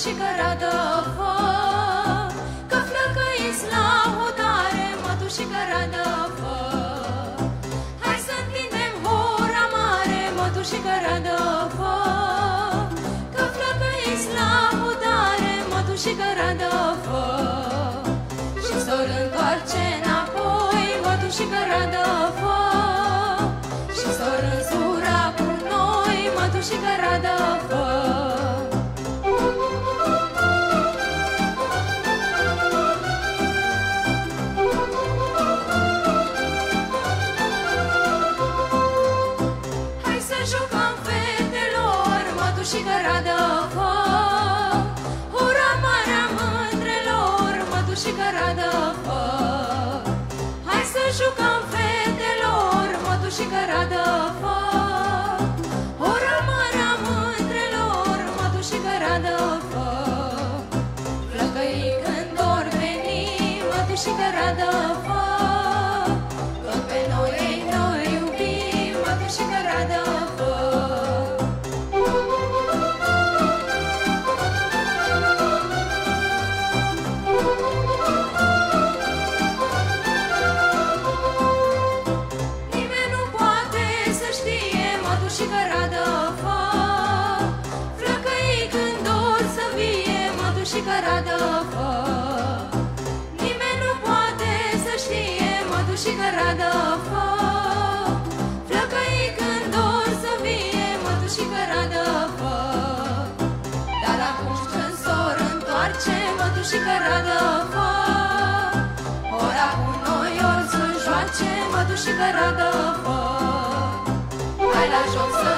mătușică radă fă, că flăcăiți la hotare, mătușică radă fă. Hai să întindem hora mare, mătușică radă fă, că flăcăiți la hotare, mătușică radă fă. Și s-or întoarce înapoi, mătușică radă fă, și s-or înzura cu noi, mătușică radă fă. Jucăm fetelor, mătușică radă fă, hura mare a mândrelor, mătușică radă fă. Hai să jucăm fetelor, mătușică radă fă, hura mare a mândrelor, mătușică radă fă. Flăcăii când or veni, mătușică radă fă, că pe noi ei noi iubim, mătușică radă fă. Mătușică radă fă, flăcăii când or să vie, mătușică radă fă. Nimeni nu poate să știe, mătușică radă fă, flăcăii când or să vie, mătușică radă fă. Dar atunci când s-or întoarce, mătușică radă fă, ora cu noi ori să joace, mătușică radă fă. Hai la joc să